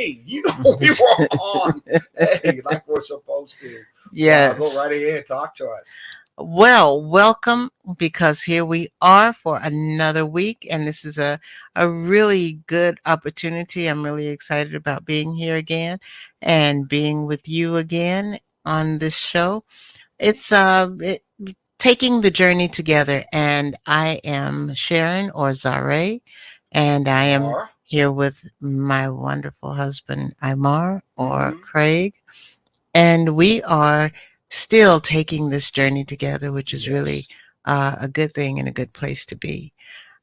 hey, we were on, hey, like we're supposed to. Go Yes. right ahead, talk to us. Well, welcome because here we are for another week, and this is a really good opportunity. I'm really excited about being here again and being with you again on this show. It's taking the journey together, and I am Sharon or Zare, and I am Amar. here with my wonderful husband Imar or Mm-hmm. Craig, and we are still taking this journey together, which is really Yes. a good thing and a good place to be.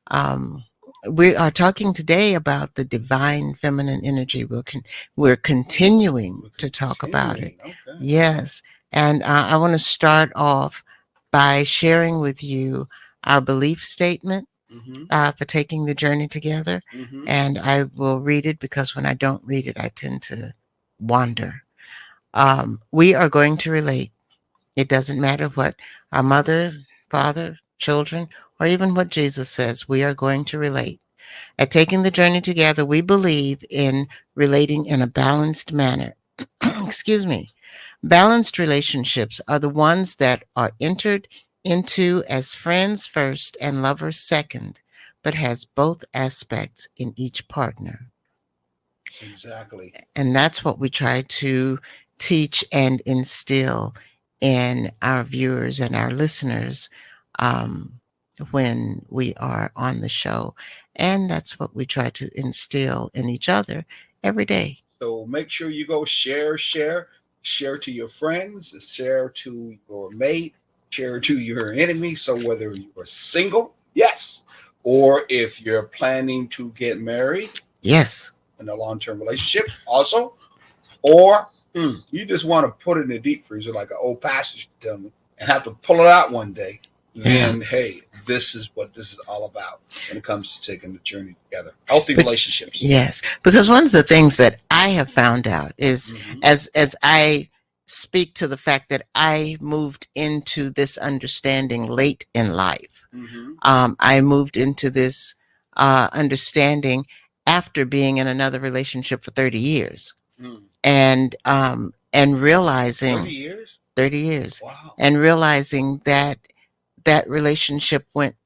Um, we are talking today about the divine feminine energy. We're continuing We're to talk about it. continuing. Okay. Yes. And I want to start off by sharing with you our belief statement Mm-hmm. for taking the journey together. Mm-hmm. And I will read it because when I don't read it, I tend to wander. We are going to relate. It doesn't matter what our mother, father, children, or even what Jesus says, we are going to relate. At taking the journey together, we believe in relating in a balanced manner. Excuse me. Balanced relationships are the ones that are entered into as friends first and lovers second, but has both aspects in each partner. Exactly. And that's what we try to teach and instill in our viewers and our listeners um, when we are on the show. And that's what we try to instill in each other every day. So make sure you go share to your friends, share to your mate, share to your enemy. So whether you are single, yes, or if you're planning to get married Yes. in a long-term relationship, also, or you just want to put it in the deep freezer like an old pastor used to tell me, and have to pull it out one day. Yeah. Then hey, this is what this is all about when it comes to taking the journey together. Healthy But relationships. yes, because one of the things that I have found out is Mm-hmm. as I speak to the fact that I moved into this understanding late in life. Mm-hmm. I moved into this understanding after being in another relationship for 30 years Mm. and 30 realizing years? 30 years Wow. and realizing that that relationship went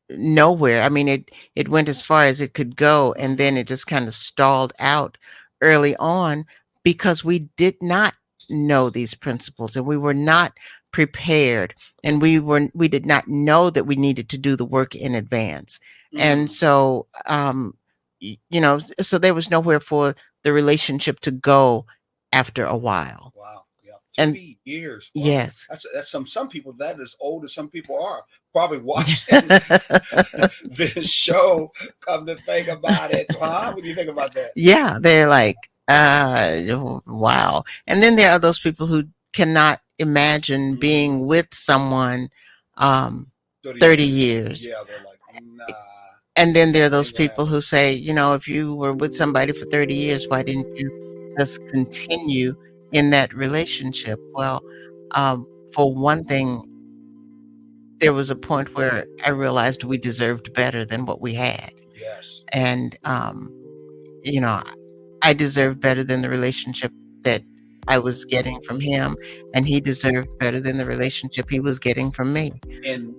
nowhere. I mean, it went as far as it could go, and then it just kind of stalled out early on because we did not know these principles and we were not prepared, and we did not know that we needed to do the work in advance. And Mm. so so there was nowhere for the relationship to go after a while. Wow. Yeah. And 30 years. Wow. yes. That's some people that is old as some people are probably watching this show. Come to think about it. Huh? What do you think about that? Yeah, they're like, wow. And then there are those people who cannot imagine Mm-hmm. being with someone um 30 30 years. years. Yeah, they're like, nah, And then there are that those ain't gonna people happen. who say, if you were with somebody for 30 years, why didn't you just continue in that relationship? Well, for one thing, there was a point where I realized we deserved better than what we had. Yes. And you know, I deserved better than the relationship that I was getting from him, and he deserved better than the relationship he was getting from me. In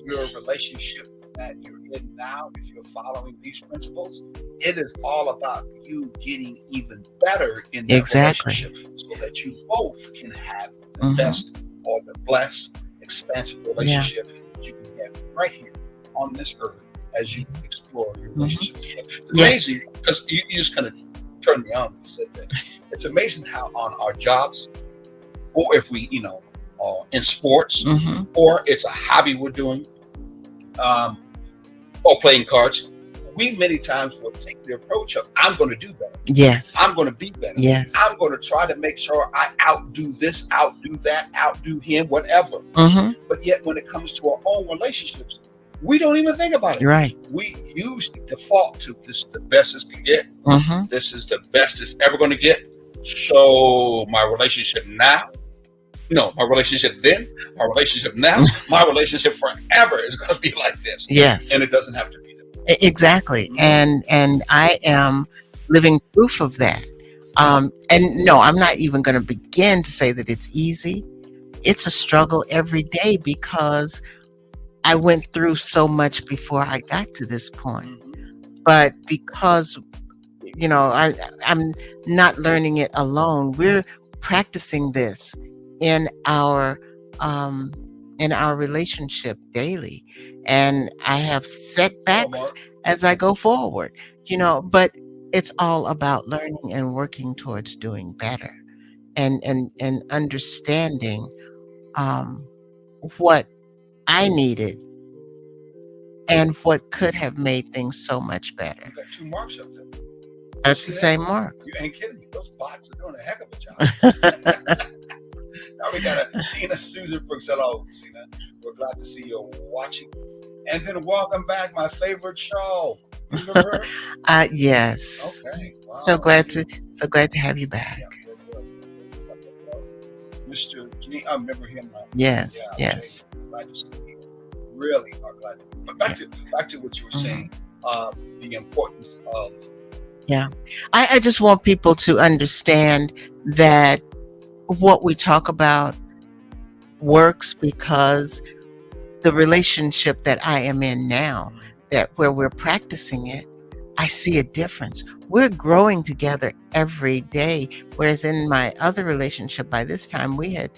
your relationship that you're in now, if you're following these principles, it is all about you getting even better in that Exactly. relationship so that you both can have the Hmm. best or the blessed, expansive Yeah. relationship that you can have right here on this earth as you explore your Hmm. relationship. It's Yeah. amazing because you just kind of turned me on when you said that. It's amazing how on our jobs, or if we, in sports, Hmm. or it's a hobby we're doing, um, or playing cards, we many times will take the approach of, I'm going to do better. Yes. I'm going to be better. Yes. I'm going to try to make sure I outdo this, outdo that, outdo him, whatever. Hmm. But yet when it comes to our own relationships, we don't even think about it. Right. We usually default to this is the best this can get. Hmm. This is the best it's ever going to get. So my relationship now, no, my relationship then, my relationship now, my relationship forever is going to be like this. Yes. And it doesn't have to be that. Exactly. Mhm. And I am living proof of that. And no, I'm not even going to begin to say that it's easy. It's a struggle every day because I went through so much before I got to this point. But because I'm not learning it alone. We're practicing this in our um, relationship daily, and I have setbacks as I go forward. But it's all about learning and working towards doing better, and understanding um, what I needed and what could have made things so much better. You got 2 marks up there. That's the same mark. You ain't kidding me. Those bots are doing a heck of a job. Now we got a Tina Susan Brooks. Hello, Tina. We're glad to see you watching. And then welcome back, my favorite show. You remember her? Yes. Okay. Wow. So glad to have you back. Yeah, Mr. G, I remember him. Yes, yes. Glad to see you. Really are glad. But back to what you were saying. The importance of. Yeah, I just want people to understand that what we talk about works because the relationship that I am in now, that where we're practicing it, I see a difference. We're growing together every day. Whereas in my other relationship, by this time, the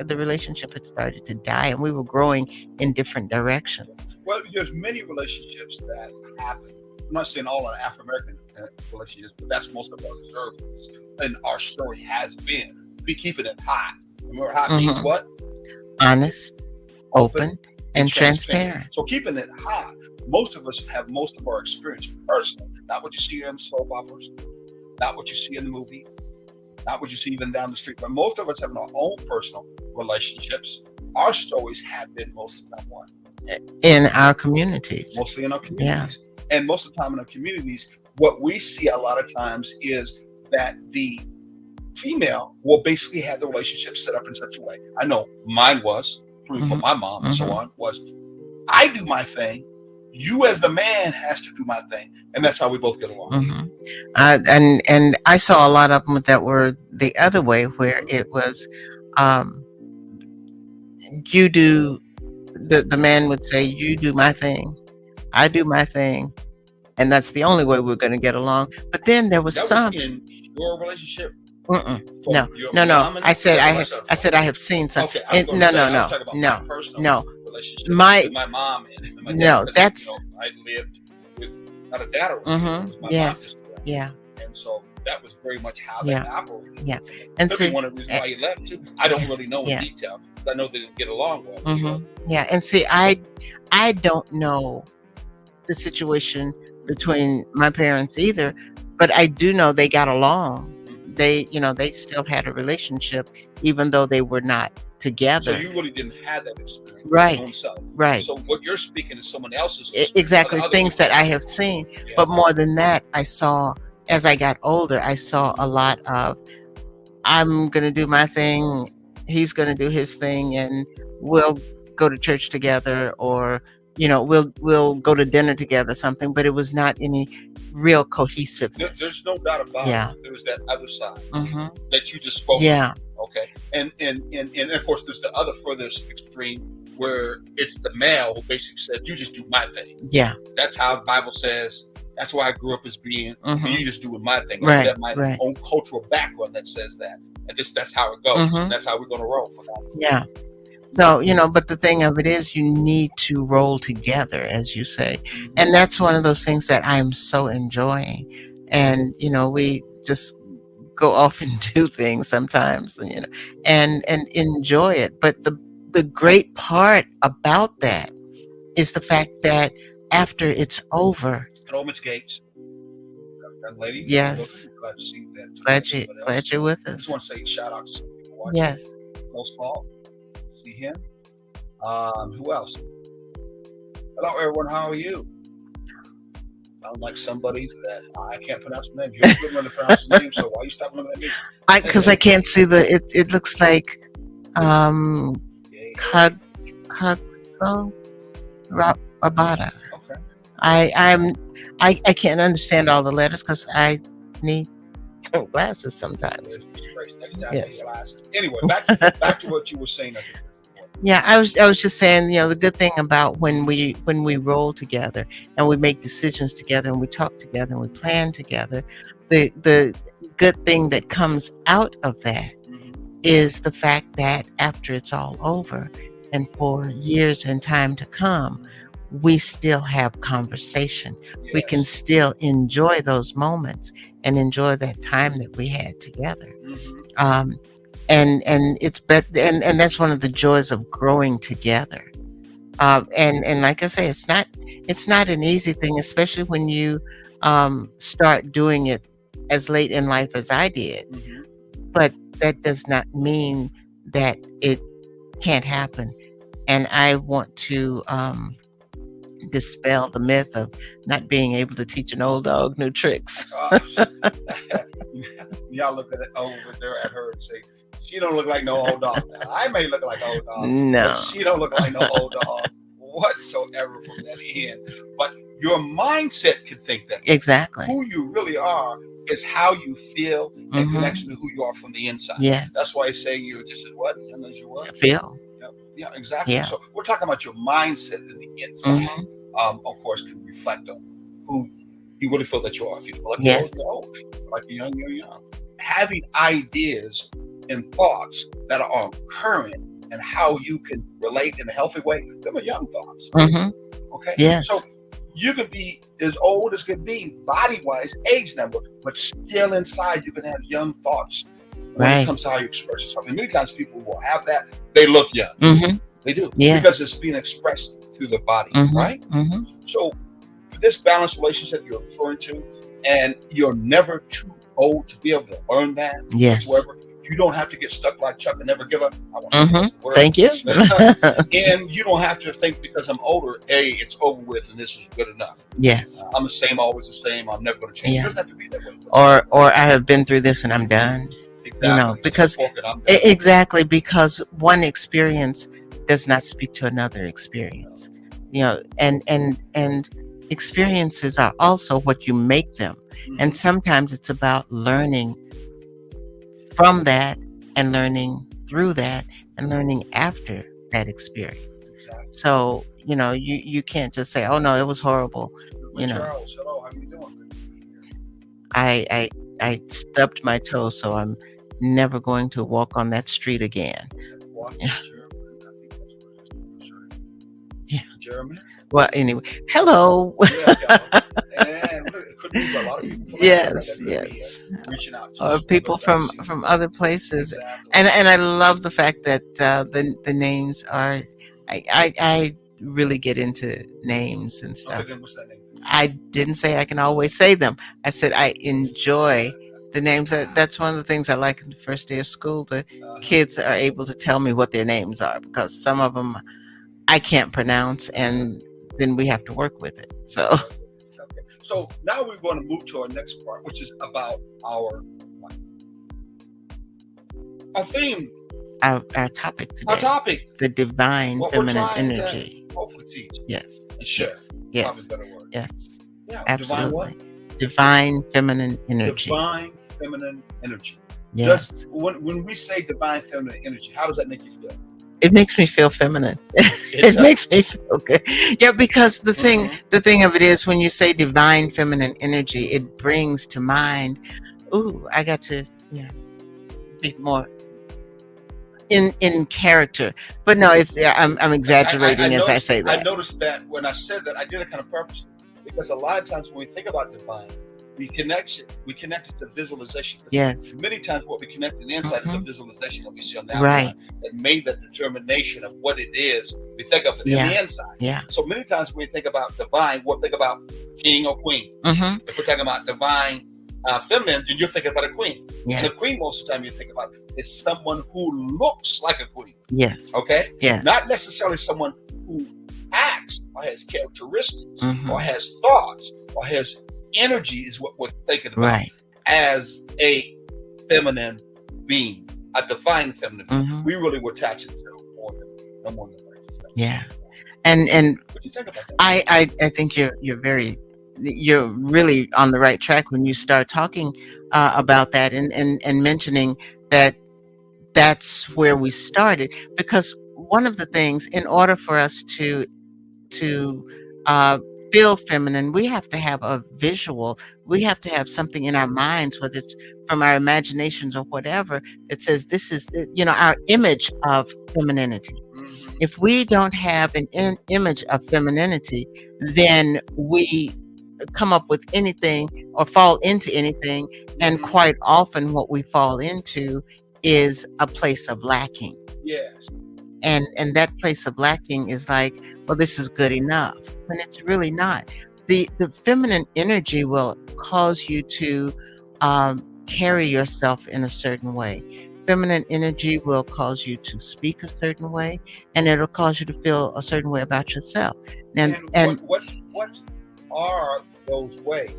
relationship had started to die, and we were growing in different directions. Well, there's many relationships that happen. I'm not saying all are Afro-American relationships, but that's most of our observance. And our story has been, be keeping it hot. Remember, hot means what? Honest, open, and transparent. So keeping it hot, most of us have most of our experience personal. Not what you see in soap operas, not what you see in the movies, not what you see even down the street, but most of us have our own personal relationships. Our stories have been most of the time what? In our communities. Mostly in our communities. Yeah. And most of the time in our communities, what we see a lot of times is that the female will basically have the relationship set up in such a way. I know mine was, from my mom and so on, was I do my thing, you as the man has to do my thing. And that's how we both get along. And I saw a lot of them that were the other way, where it was you do, the man would say, you do my thing, I do my thing, and that's the only way we're going to get along. But then there was some in your relationship. No. I said I have seen some. Okay, no. My mom and my dad. No, that's I lived without a dad around. Yes. Yeah. And so that was very much how they operated. Yeah. And so one of the reasons why he left too. I don't really know in detail because I know they didn't get along well. So. Yeah. And see, I don't know the situation between my parents either, but I do know they got along. They still had a relationship, even though they were not together. So you really didn't have that experience, right? Your own self. Right. So what you're speaking is someone else's exactly things that I have seen. Yeah. But more than that, I saw as I got older. I saw a lot of, I'm gonna do my thing, he's gonna do his thing, and we'll go to church together, or we'll go to dinner together, something. But it was not any real cohesiveness. There's no doubt about it. There's that other side that you just spoke. Yeah. Okay. And of course there's the other furthest extreme where it's the male who basically said, you just do my thing. Yeah. That's how the Bible says. That's why I grew up as being, and you just doing my thing. Right. I have my own cultural background that says that. And that's how it goes. And that's how we're going to roll for that. Yeah. So, but the thing of it is, you need to roll together, as you say. And that's one of those things that I'm so enjoying. And, we just go off and do things sometimes, and enjoy it. But the great part about that is the fact that after it's over. Hello, Ms. Gates. Lady. Yes. Glad to see that. Glad you're with us. I just want to say shout out to some people watching. Yes. No fault. See him. Who else? Hello, everyone. How are you? Sound like somebody that I can't pronounce the name. You're good when to pronounce the name, so why are you stopping looking at me? Because I can't see it looks like Kagso Rabata. Okay. I can't understand all the letters because I need glasses sometimes. Yes. Anyway, back to what you were saying. I think. Yeah, I was just saying, the good thing about when we roll together and we make decisions together and we talk together and we plan together, the good thing that comes out of that is the fact that after it's all over and for years and time to come, we still have conversation. We can Yes. still enjoy those moments and enjoy that time that we had together. Mhm. And and that's one of the joys of growing together. And like I say, it's not an easy thing, especially when you start doing it as late in life as I did. Mhm. But that does not mean that it can't happen. And I want to dispel the myth of not being able to teach an old dog new tricks. Y'all look at it over there at her and say, she don't look like no old dog. Now, I may look like old dog, No. but she don't look like no old dog whatsoever from that end. But your mindset can think that. Exactly. Who you really are is how you feel in Mhm. connection to who you are from the inside. Yes. That's why I say you're just as what? Young as you what? Feel. Yeah, exactly. Yeah. So we're talking about your mindset in the inside. Mhm. Of course, can reflect on who you really feel that you are. If you feel like Yes. you're old, if you feel like you're young, you're young. Having ideas and thoughts that are current and how you can relate in a healthy way, them are young thoughts. Mhm. Okay? Yes. So you can be as old as can be, body-wise, age number, but still inside you can have young thoughts when Right. it comes to how you express yourself. And many times people will have that, they look young. Mhm. They do. Yes. Because it's being expressed through the body, Mhm. right? Mhm. So this balanced relationship you're referring to, and you're never too old to be able to learn that Yes. whatsoever. You don't have to get stuck like Chuck and never give up. I want to say Mhm. that's the word. Thank you. And you don't have to think because I'm older, hey, it's over with and this is good enough. Yes. I'm the same, always the same. I'm never going to change. Yeah. It doesn't have to be that way. Or I have been through this and I'm done. Exactly. because- So, I'm done. Exactly, because one experience does not speak to another experience. And experiences are also what you make them. And Mhm. sometimes it's about learning from that and learning through that and learning after that experience. Exactly. So, you can't just say, "Oh no, it was horrible." But Charles, hello, how you doing? I stubbed my toe, so I'm never going to walk on that street again. Yeah. Yeah. Jeremy. Well, anyway, hello. And it could be a lot of people from Yes, Africa that could be, yes. reaching out to Or us. people But from that's- from other places, Exactly. and I love the fact that the names are. I really get into names and Okay, stuff. then what's that name? I didn't say I can always say them. I said I enjoy the names. That's one of the things I like in the first day of school. The kids are able to tell me what their names are because some of them I can't pronounce, and then we have to work with it. So Okay. So now we're going to move to our next part, which is about our theme, our topic today, our topic. the divine What we're feminine trying to energy. hopefully teach Yes. and share. Yes. Yes. Probably a better word. Yes. Yeah. Absolutely. Divine Divine feminine what? energy. Divine feminine energy. Yes. Just when we say divine feminine energy, how does that make you feel? It makes me feel feminine. It makes me feel good. Yeah, because the thing of it is, when you say divine feminine energy, it brings to mind, ooh, I got to, be more in character. But no, I'm exaggerating as I say that. I noticed that when I said that, I did it kind of purposely, because a lot of times when we think about divine, we connect it to visualization. Yes. Many times what we connect in the inside is a visualization that we see on the outside. Right. That made the determination of what it is, we think of it in the inside. Yeah. So many times when we think about divine, we'll think about king or queen. Mm-hmm. If we're talking about divine feminine, then you're thinking about a queen. Yes. And a queen, most of the time you think about is someone who looks like a queen. Yes. Okay? Yes. Not necessarily someone who acts or has characteristics Mhm. or has thoughts or has energy is what we're thinking about Right. as a feminine being, a divine feminine being. Mhm. We really were attaching to no more than right. Yeah. And What do you think about that? I think you're really on the right track when you start talking about that and mentioning that that's where we started, because one of the things, in order for us to uh, feel feminine, we have to have a visual. We have to have something in our minds, whether it's from our imaginations or whatever, that says this is, our image of femininity. Mhm. If we don't have an image of femininity, then we come up with anything or fall into anything. And Mhm. quite often, what we fall into is a place of lacking. Yes. And that place of lacking is like, well, this is good enough, when it's really not. The feminine energy will cause you to carry yourself in a certain way. Feminine energy will cause you to speak a certain way, and it'll cause you to feel a certain way about yourself. And And and what are those ways?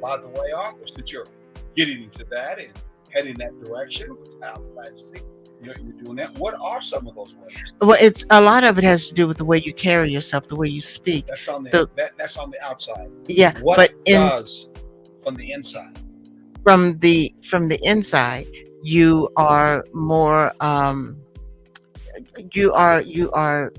By the way, Arthur, since you're getting into that and heading that direction, which I'm glad to see you're doing that. What are some of those ways? well, it's a lot of it has to do with the way you carry yourself, the way you speak. That's on The that's on the outside. Yeah, What but does from the inside? from the inside, you are more you are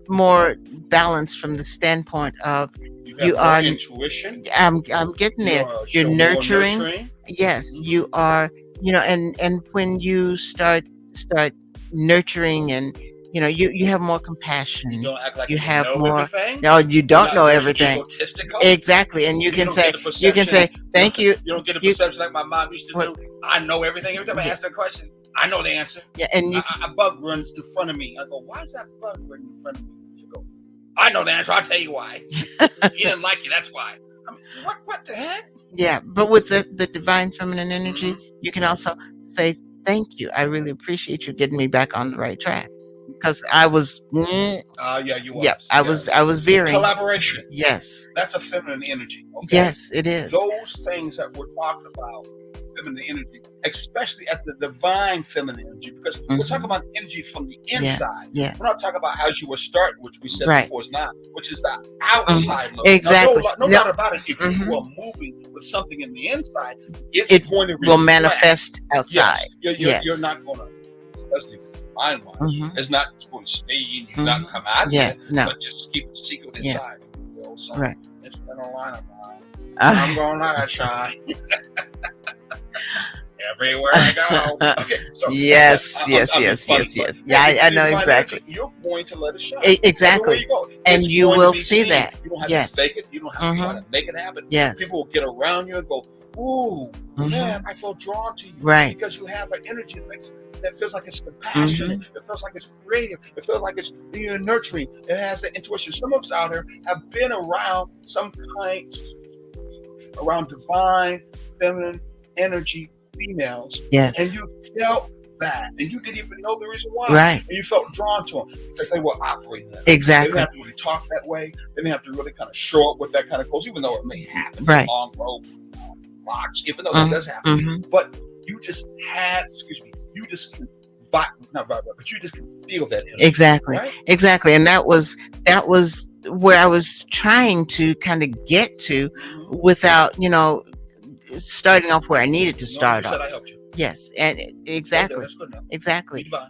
more balanced from the standpoint of, You have you more are intuition. I'm getting You there. are You're show more nurturing. nurturing. Yes, Mhm. you are, and when you start nurturing, and you have more You compassion. don't act like You you have know more. everything. No, you You're don't not know very everything. egotistical. Exactly. And you You can don't say, get the perception. thank you. You don't get the You perception like my mom used to what do. I know everything. Every time I Yeah, ask her a question, I know the answer. yeah, and you A bug runs in front of me. I go, why is that bug running in front of me? She go, I know the answer. I'll tell you why. He didn't like you. That's why. I mean, what the heck? yeah, but with the divine feminine energy, Mhm. you can also say, thank you. I really appreciate you getting me back on the right track, because I was Yeah, you yeah, was. I Yeah. was I was veering. Collaboration. Yes. That's a feminine energy. Okay. Yes, it is. Those things that we're talking about, feminine energy, especially at the divine feminine energy, because we're talking about energy from the Yes, inside. yes. We're not talking about how you were starting, which we said Right. before is not, which is the outside look. Exactly. Now, no No. doubt about it. If Mhm. you are moving with something in the inside, it's It going to will reflect. manifest outside. Yes, you're Yes. not going to, especially mind wise, Mhm. it's not going to stay in you, not come out. Yes, Yet, no. but just keep it secret Yeah. inside. You know, so Right. it's been a line of mine. I'm Uh, going to try. Everywhere I go. Okay, so Yes, I'm yes, being yes, funny, yes, but yes. Yeah, if I you know find exactly. energy, you're going to let it shine. Exactly. Everywhere you go. And It's you going to will be see seen. that. You don't have Yes. to fake it. You don't have to try Mhm. to make it happen. Yes. People will get around you and go, "Ooh, Mhm. man, I feel drawn to you." Right. Because you have an energy that feels like it's compassionate. It feels like it's creative. It feels like it's being nurturing. It has that intuition. Some of us out here have been around some kind, around divine, feminine energy females, and Yes. you felt that, and you didn't even know the reason why. Right. And you felt drawn to them because they were operating that way. They Exactly. didn't have to really talk that way. They didn't have to really kind of show up with that kind of clothes, even though it may happen. Right. Long robe, rocks, even though that does happen. Mhm. But you just had, you just can not vibrate, but you just can feel that energy. Exactly. Right? Exactly. And that was where I was trying to kind of get to, Mhm. without, starting off where I needed to No, start you said off. I helped you. Yes, and exactly. That's good enough. Be Exactly. divine.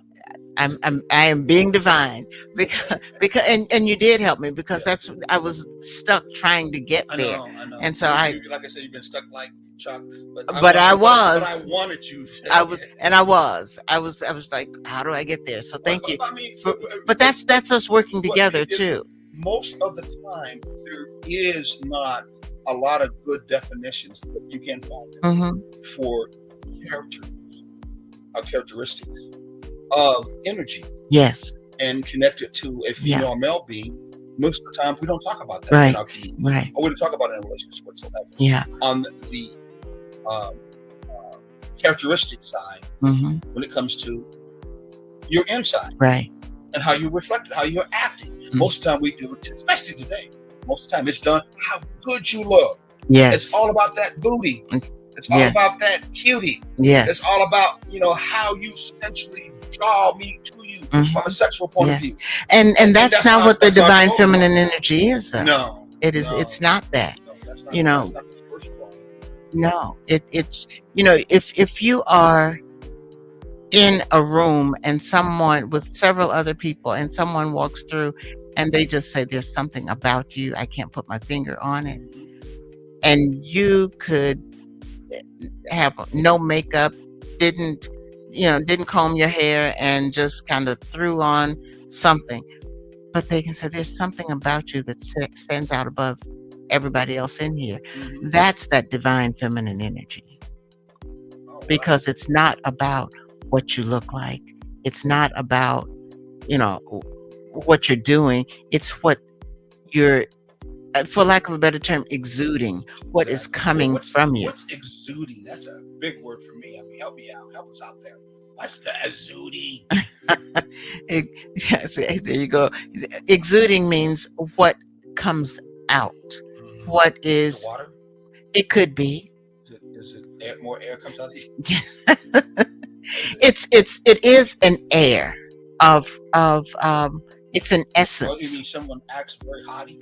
I am being divine, because and you did help me, because Yeah. that's, I was stuck trying to get I there. know, I know. And so like I said, you've been stuck like Chuck, but But I but was. I wanted you. I was like, how do I get there? So thank you. I mean, But that's us working Well, together too. most of the time there is not a lot of good definitions that you can find Mhm. for characteristics of energy Yes. and connect it to a female or male being. Most of the time, we don't talk about that Right. in our community. Right. Or we don't talk about it in relationships whatsoever. Yeah. On the um, characteristic side, Mhm. when it comes to your inside Right. and how you reflect it, how you're acting. Most of the time we do it, especially today. Most of the time it's done how good you look. Yes. It's all about that booty. It's all Yes. about that cutie. Yes. It's all about, how you essentially draw me to you. view, Mhm. from a sexual point of Yes. view. And that's not what the that's our divine goal. feminine energy is, though. No, It's not that. no, that's You know, not the first goal. no. It's if you are in a room and someone with several other people and someone walks through and they just say there's something about you, I can't put my finger on it, and you could have no makeup, didn't didn't comb your hair and just kind of threw on something, but they can say there's something about you that stands out above everybody else in here. Mhm. That's that divine feminine energy, Oh, wow. because it's not about what you look like. It's not about, what you're doing. It's what you're, for lack of a better term, exuding, what is Exactly. coming from you. What's exuding? That's a big word for me. I mean, help me out. Help us out there. What's the exuding? Yes, there you go. Exuding means what comes out. What Is is, it water? it could be. Is it air, more air comes out of you? It is an air of it's an Oh, you essence. mean someone acts very haughty?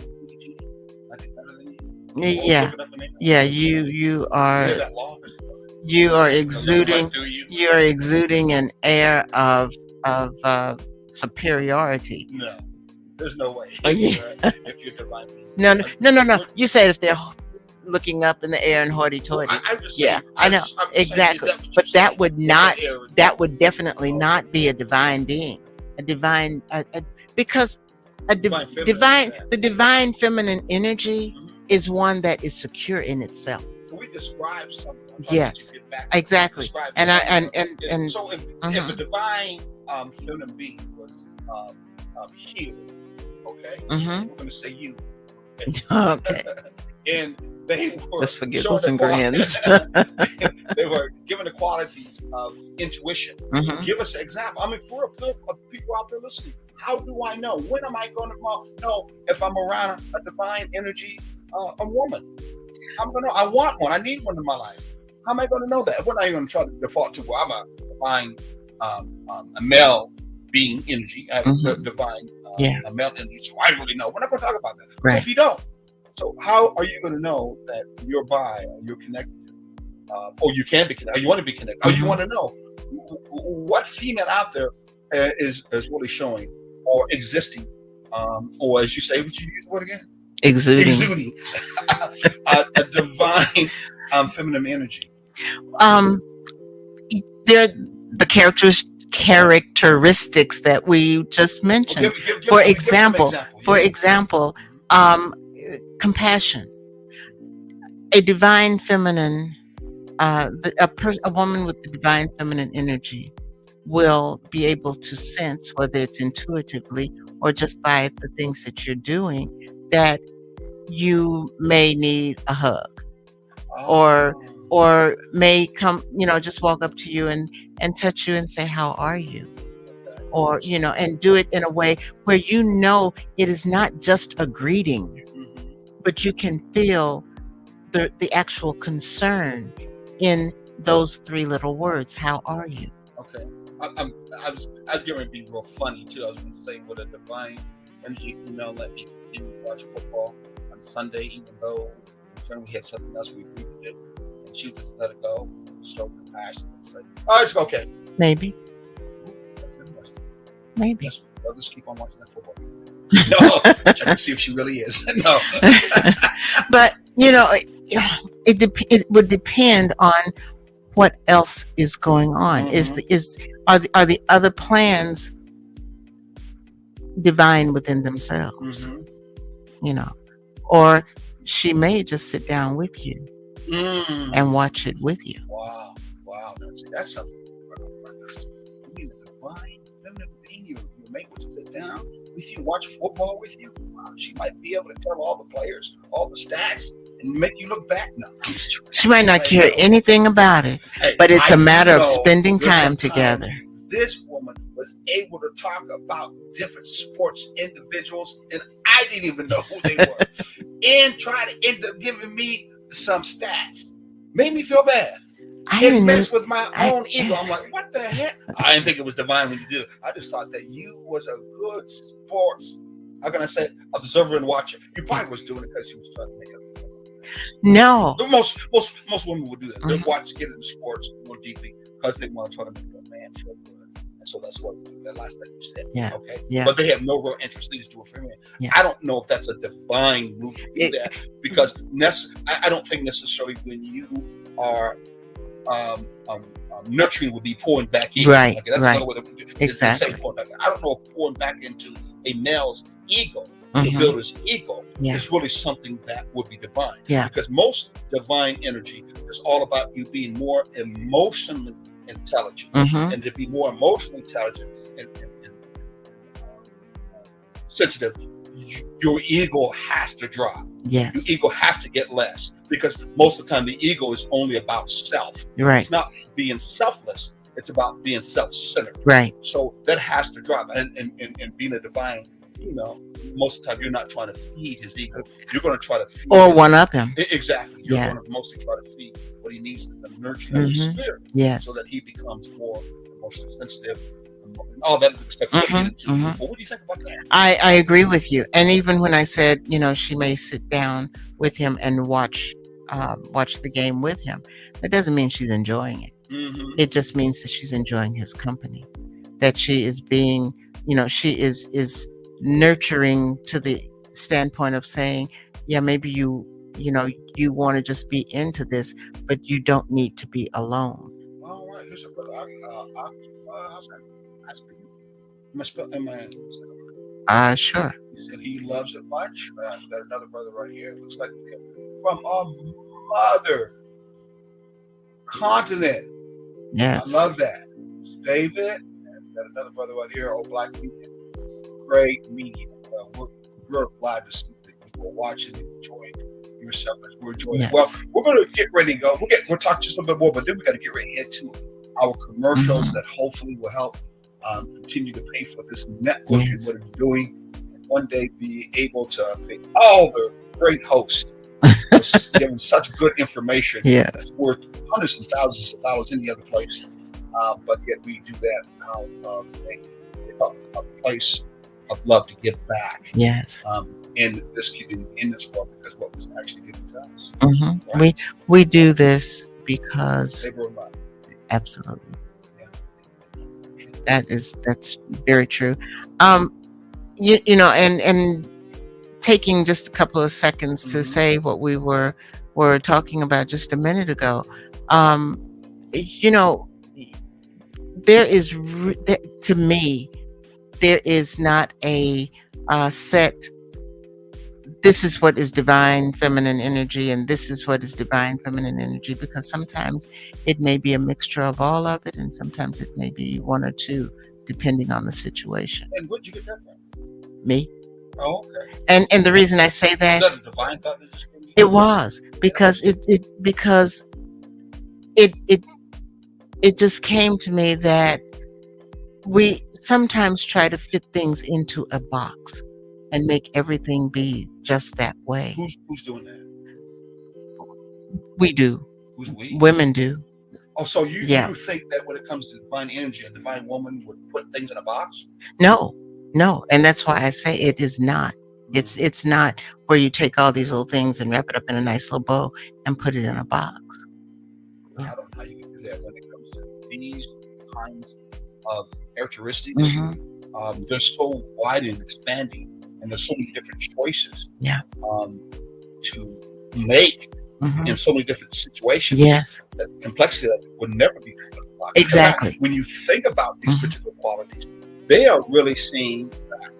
I think better than you. Yeah. Look it up in there. Yeah, you You are hear that law? you are Does that exuding run through you? you're exuding an air of superiority. No, there's no way. Oh, yeah. If you're divine being. No. You said if they're looking up in the air and hoity-toity. I'm just Yeah, saying, I know. I'm just Exactly. saying, is that what But you're that saying? would Is not, air- that would definitely not be a divine being. A divine, because Divine feminine, divine, yeah. the divine feminine energy Mhm. is one that is secure in itself. So we describe something. I'm trying to Yes, get back. exactly. Describe And I something. and So if a Mhm. divine feminine being was healed, okay, Mhm. we're going to say you, Okay, and they were just for showing giggles the and grins. they were given the qualities of intuition. Mhm. Give us an example. I mean, for people out there listening, how do I know? When am I going to know if I'm around a divine energy, a woman? I'm going to. I want one. I need one in my life. How am I going to know that? We're not even going to try to default to, well, I'm a divine, a male being energy, a Mhm. divine, Yeah. a male energy. So I really know. We're not going to talk about that. So Right. if you don't, so how are you going to know that you're bi or you're connected to, or you can be connected, or you want to be connected, or you Mhm. want to know what female out there is really showing or existing, or as you say, would you use the word again? Exuding. Exuding a divine feminine energy. They're the characteristics that we just Well, mentioned. give For some example, example. compassion. A divine feminine, a woman with the divine feminine energy will be able to sense, whether it's intuitively or just by the things that you're doing, that you may need a hug, or may come, just walk up to you and touch you and say, how are you? Or, and do it in a way where it is not just a greeting, but you can feel the actual concern in those three little words. How are you? Okay. I was getting ready to be real funny too. I was going to say, with a divine energy female let me continue to watch football on Sunday, even though we had something else we agreed to do, and she would just let it go, show compassion, and say, "Oh, it's okay." Maybe. That's interesting. Maybe. Yes, I'll just keep on watching that football. No, check to see if she really is. No. But it would depend on what else is going on. Mhm. Are the other plans divine within themselves? Mhm. Or she may just sit down with you Mm. and watch it with you. Wow. That's something. Being a divine feminine being, your mate would sit down with you, watch football with you. Wow, she might be able to tell all the players, all the stats, and make you look back. No, I'm just She might not care anything about it, Hey, but it's I a matter of know spending there's time a together. This woman was able to talk about different sports individuals, and I didn't even know who they were, and try to end up giving me some stats. Made me feel bad. I It didn't. messed with my I- own ego. I'm like, what the heck? I didn't think it was divine when you did it. I just thought that you was a good sports. How can I say observer and watcher? You probably was doing it because you was trying to make it. No. Most women would do that. They'll Mhm. watch, get into sports more deeply because they want to try to make a man feel good. And so that's what the last thing you said. Yeah. Okay. Yeah. But they have no real interest. They just do it for men. Yeah. I don't know if that's a divine move to do It- that because I don't think necessarily when you are nurturing would be pouring back in. Right, Like, that's right. another way to do it. Exactly. Say pouring back. I don't know if pouring back into a male's ego to Mhm. build his ego Yeah. is really something that would be divine. Yeah. Because most divine energy is all about you being more emotionally intelligent. Mhm. And to be more emotionally intelligent and sensitive, your ego has to drop. Your Yes. ego has to get less because most of the time the ego is only about self. Right. It's not being selfless. It's about being self-centered. Right. So that has to drop. And being a divine, most of the time you're not trying to feed his ego. You're going to try to feed Or his- one up him. Exactly. You're Yeah. going to mostly try to feed what he needs, the nurturing of his Mhm. spirit, Yes. so that he becomes more emotionally sensitive. And all that stuff you Mhm, get into mhm. before. What do you think about that? I agree with you. And even when I said, she may sit down with him and watch the game with him, that doesn't mean she's enjoying it. Mm-hmm. It just means that she's enjoying his company. That she is being, she is nurturing to the standpoint of saying, yeah, maybe you want to just be into this, but you don't need to be alone. All right, here's a brother. How's that? Am I Sure. He said he loves it much. Got another brother right here. It looks like from a mother continent. Yes. I love that. It's David. And got another brother right here. Old Black Media. Great media. We're glad to see that you are watching and enjoying yourself as we're enjoying Yes. it. Well, we're going to get ready to go. We'll talk just a little bit more, but then we got to get ready to head to our commercials that hopefully will help continue to pay for this network and Yes. what it's doing. And one day be able to pay all the great hosts giving such good information. Yes. That's worth hundreds and thousands of dollars any other place. But yet we do that out of a place of love to give back Yes. in this community, in this world, because what was actually given to us. Mhm. Right. We do this because They were love. absolutely. Yeah. That's very true. And taking just a couple of seconds to Mhm. say what we were talking about just a minute ago. There is to me, there is not a set. This is what is divine feminine energy, and this is what is divine feminine energy, because sometimes it may be a mixture of all of it, and sometimes it may be one or two, depending on the situation. And where'd you get that from? Me. Oh, okay. And the reason I say Is that, that a divine thought that just came to you? it was because it just came to me that we sometimes try to fit things into a box and make everything be just that way. Who's doing that? We do. Who's we? Women do. Oh, so you Yeah. think that when it comes to divine energy, a divine woman would put things in a box? No. And that's why I say it is not. It's not where you take all these little things and wrap it up in a nice little bow and put it in a box. I don't know how you can do that when it comes to these kinds of characteristics. Mhm. They're so wide and expanding, and there's so many different choices. Yeah. To make Mhm. in so many different situations. Yes. That the complexity that would never be put in a box. Exactly. In fact, when you think about these Mhm. particular qualities, they are really seeing that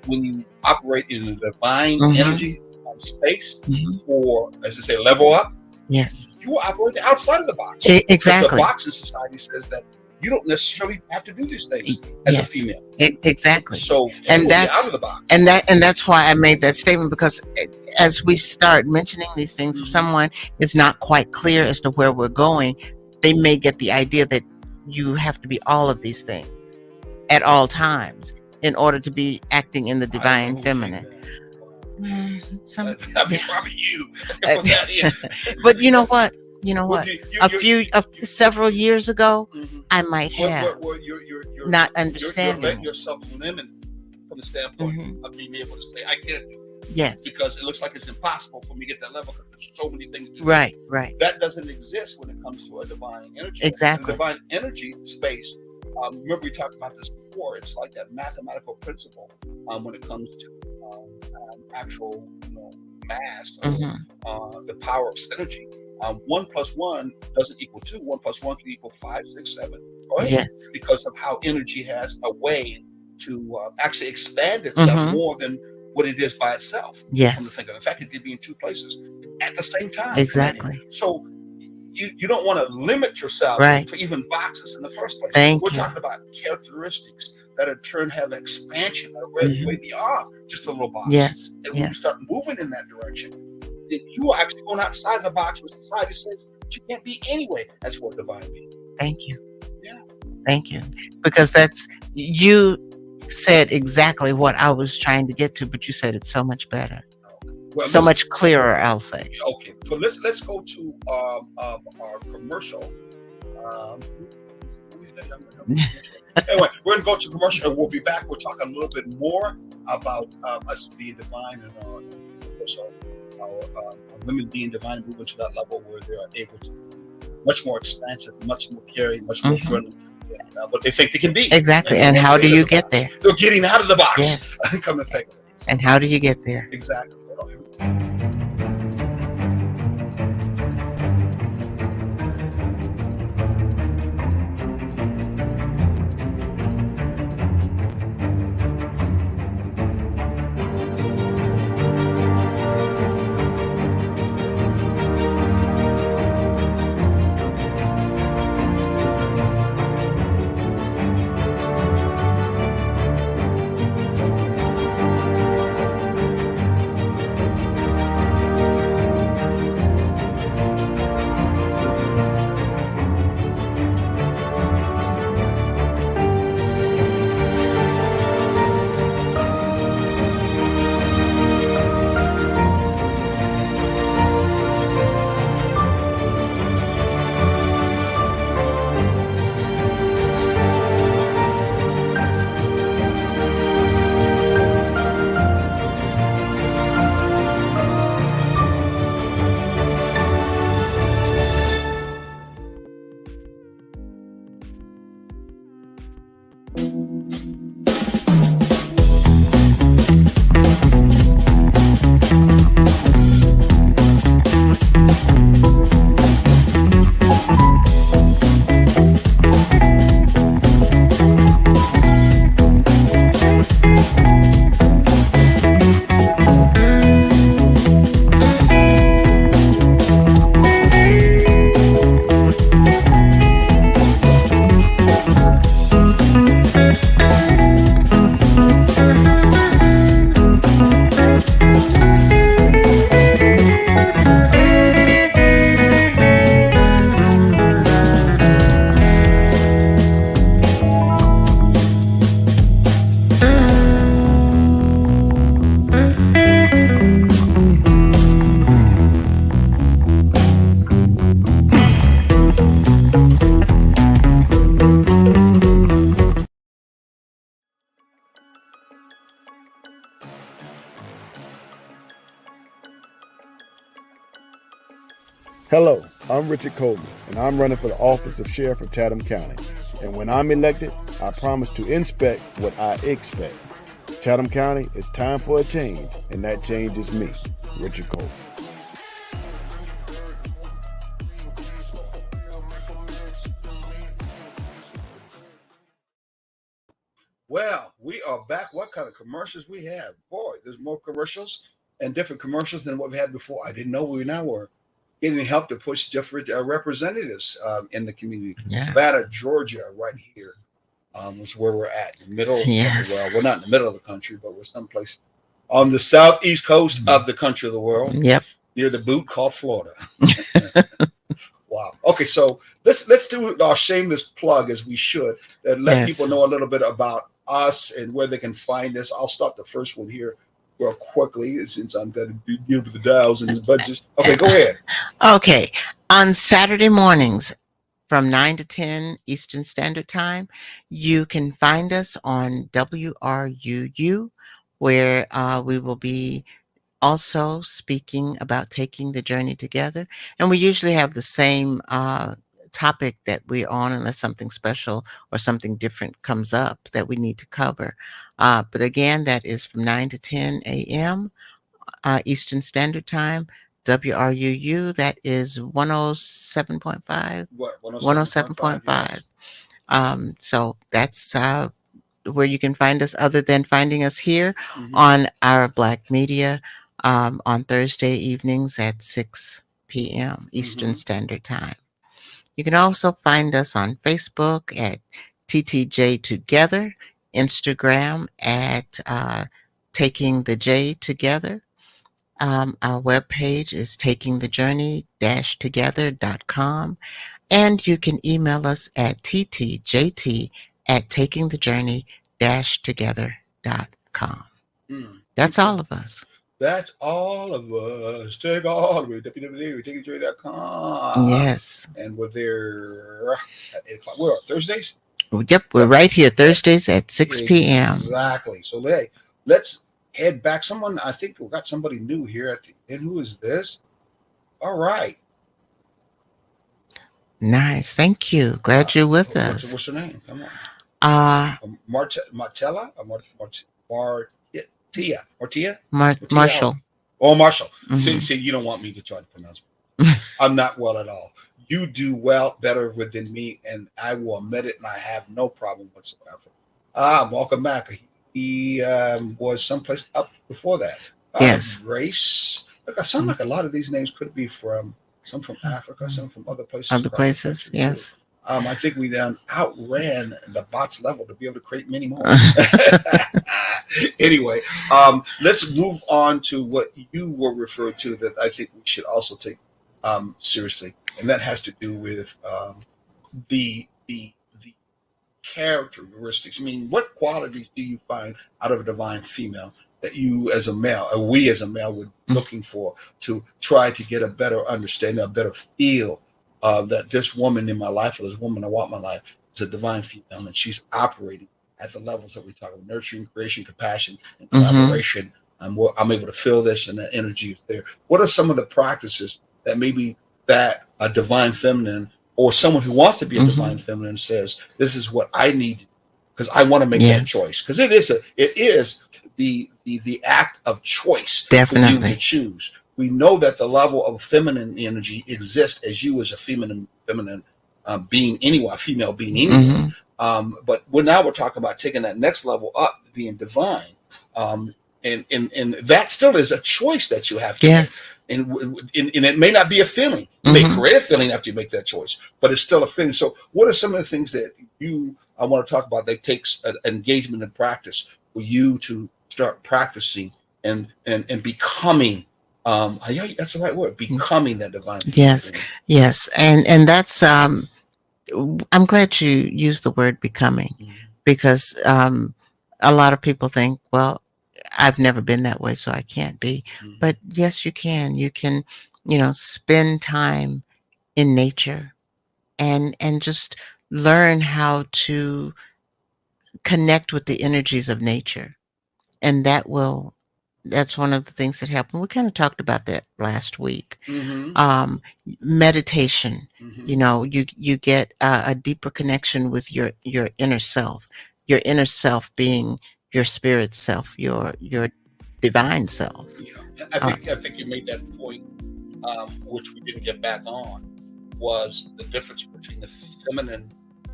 when you operate in the divine Mhm. energy space, Mhm. or as I say, level up, Yes. you are operating outside of the box. E- Because the exactly. box in society says that you don't necessarily have to do these things as a Yes. female. Exactly. So And you will be that's- out of the box. And that's why I made that statement, because as we start mentioning these things, if Mhm. someone is not quite clear as to where we're going, they may get the idea that you have to be all of these things at all times in order to be acting in the I don't know divine who feminine. think Some, that. That'd be yeah. probably you. Put that in. But you know what? you know Well, what? Several years ago, mhm. I might have Well, not you're understanding letting it. yourself limit from the standpoint Mhm. of being able to say, I can't do it Yes. because it looks like it's impossible for me to get that level because there's so many things to do. Right. Right. That doesn't exist when it comes to a divine energy. Exactly. The divine energy space. Remember we talked about this before. It's like that mathematical principle when it comes to actual, mass or Mhm. the power of synergy. 1 + 1 doesn't equal 2. 1 + 1 can equal 5, 6, 7, or 8 Yes. because of how energy has a way to actually expand itself Mhm. more than what it is by itself. Come to Yes. think of it. In fact, it could be in two places at the same time. Exactly. So you don't want to limit yourself Right. to even boxes in the first place. Thank We're you. talking about characteristics that in turn have expansion that are way Mhm. beyond just a little box. Yes. And when you Yes. start moving in that direction, then you are actually going outside the box where society says that you can't be anyway. That's what divine being. Thank you. Yeah. Thank you. Because you said exactly what I was trying to get to, but you said it so much better, Well, so much clearer, I'll say. Okay, so let's go to our commercial. Um, anyway, we're gonna go to commercial, and we'll be back. We'll talk a little bit more about us being divine and also our women being divine, moving to that level where they are able to be much more expansive, much more caring, much more friendly than what they think they can be. Exactly. And how do you get there? They're getting out of the box. Yes. Come to think of it. And how do you get there? Exactly. Hello, I'm Richard Coleman, and I'm running for the office of Sheriff of Chatham County. And when I'm elected, I promise to inspect what I expect. Chatham County, it's time for a change, and that change is me, Richard Coleman. Well, we are back. What kind of commercials we have? Boy, there's more commercials and different commercials than what we had before. I didn't know we now were getting help to push different representatives in the community. Yeah. Savannah, Georgia, right here is where we're at. The middle. Yes. Well, we're not in the middle of the country, but we're someplace on the southeast coast of the country of the world. Yep. Near the boot called Florida. Wow. Okay, so let's do our shameless plug as we should, and let Yes. people know a little bit about us and where they can find us. I'll start the first one here real quickly since I'm going to deal with the dials and the budgets. Okay, go ahead. Okay. On Saturday mornings from 9 to 10 Eastern Standard Time, you can find us on WRUU, where we will be also speaking about taking the journey together. And we usually have the same topic that we're on, unless something special or something different comes up that we need to cover. But again, that is from 9 to 10 a.m. Eastern Standard Time. WRUU, that is 107.5. What, 107.5. 107.5? So that's where you can find us, other than finding us here Mhm. on our Black Media on Thursday evenings at 6 p.m. Eastern Mhm. Standard Time. You can also find us on Facebook at TTJ Together, Instagram at Taking the J Together. Our webpage is takingthejourney-together.com. And you can email us at ttjt@takingthejourney-together.com. That's Okay. all of us. That's all of us. Take all of it. www.takingthejourney.com. Yes. And we're there at 8 o'clock. We're on Thursdays? Yep, we're right here Thursdays at 6 p.m. Exactly. So hey, let's head back. I think we got somebody new here at the end. Who is this? All right. Nice. Thank you. Glad you're with us. What's her name? Come on. Martella? Martia? Marshall. Oh, Marshall. Mhm. See, you don't want me to try to pronounce it. I'm not well at all. You do better than me, and I will admit it, and I have no problem whatsoever. Welcome back. He was someplace up before that. Yes. Grace. Look, I sound like a lot of these names could be from Africa, some from other places. Other places, yes. I think we outran the bots level to be able to create many more. Anyway, let's move on to what you were referred to that I think we should also take seriously, and that has to do with the characteristics. I mean, what qualities do you find out of a divine female that you as a male, or we as a male, would looking for to try to get a better understanding, a better feel that this woman in my life, or this woman I want in my life, is a divine female, and she's operating at the levels that we talk about: nurturing, creation, compassion, and collaboration. I'm able to feel this, and that energy is there. What are some of the practices that maybe that a divine feminine, or someone who wants to be a divine feminine, says, this is what I need, because I want to make that choice? Because it is the act of choice. Definitely. For you to choose. We know that the level of feminine energy exists as you as a feminine being anyway, a female being anyway. But now we're talking about taking that next level up, being divine. And that still is a choice that you have to make. And it may not be a feeling. You may create a feeling after you make that choice, but it's still a feeling. So what are some of the things that I want to talk about that takes an engagement and practice for you to start practicing and becoming, that's the right word, becoming that divine feeling? Yes. And that's, I'm glad you used the word becoming, because a lot of people think, well, I've never been that way, so I can't be. But yes, you can. You can, spend time in nature and just learn how to connect with the energies of nature. And that's one of the things that help. And we kind of talked about that last week. Meditation, you get a deeper connection with your inner self being your spirit self, your divine self. I think you made that point, which we didn't get back on, was the difference between the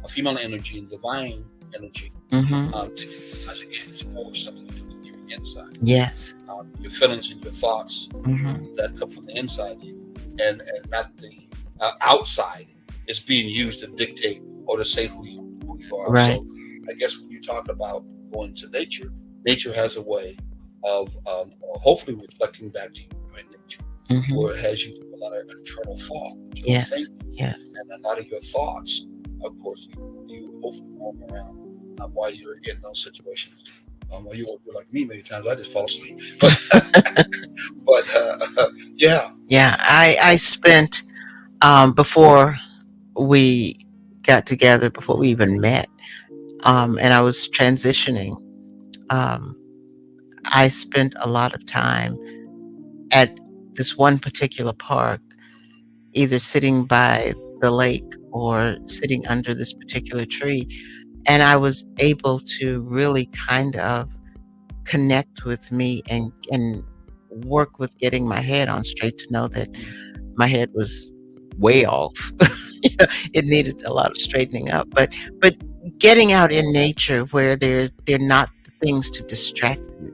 female energy and divine energy. As again, it's always something to do with your inside. Yes. Your feelings and your thoughts that come from the inside of you, and not the outside is being used to dictate or to say who you are. Right. So I guess when you talk about going to nature has a way of hopefully reflecting back to you in nature, where it has you through a lot of internal thought. Yes. And a lot of your thoughts, of course, you hopefully roam around while you're in those situations. While you're like me, many times I just fall asleep. But yeah. Yeah, I spent before we got together, before we even met, and I was transitioning, um, I spent a lot of time at this one particular park, either sitting by the lake or sitting under this particular tree. And I was able to really kind of connect with me and work with getting my head on straight, to know that my head was way off. It needed a lot of straightening up. But getting out in nature where they're not things to distract you,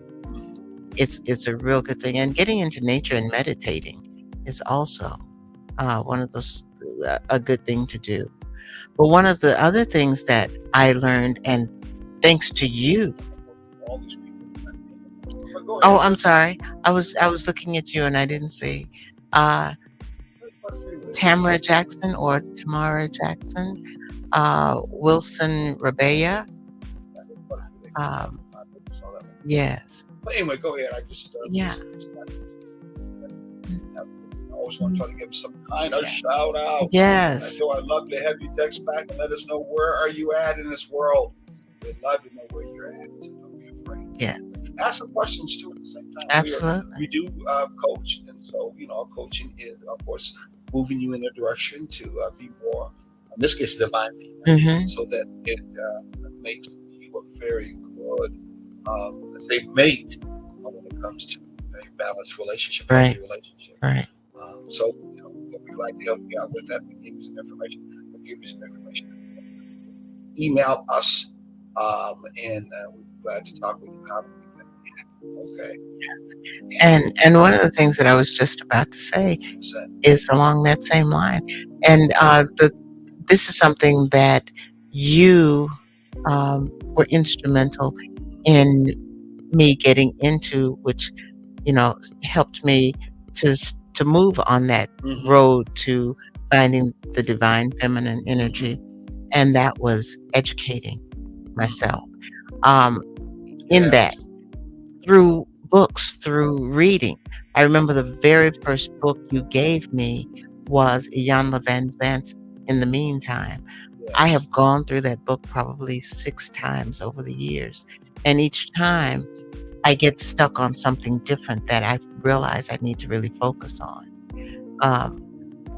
it's a real good thing. And getting into nature and meditating is also one of those a good thing to do. But one of the other things that I learned, and thanks to you. All these people. But go Oh, ahead. I'm sorry. I was looking at you and I didn't see. Uh, Tamara Jackson or Tamara Jackson, Wilson Rabea. Yes. But anyway, go ahead. I just Yeah. I always want to try to give some kind of shout out. Yes. So I'd love to have you text back and let us know where are you at in this world. We'd love to know where you're at. So don't be afraid. Yes. Ask some questions too at the same time. Absolutely. We do coach, and so our coaching is, of course, moving you in a direction to be more, in this case, divine female, so that it makes you a very good, let's say, mate when it comes to a balanced relationship, Right. healthy relationship. Right. So we'd like to help you out with that. We give you some information. Email us, and we're glad to talk with you. How to make that happen. Okay. And one of the things that I was just about to say is along that same line. And this is something that you were instrumental in me getting into, which helped me to move on that road to finding the divine feminine energy, and that was educating myself in that, through books, through reading. I remember the very first book you gave me was Iyanla Vanzant's In the Meantime. I have gone through that book probably 6 times over the years, and each time I get stuck on something different that I realize I need to really focus on.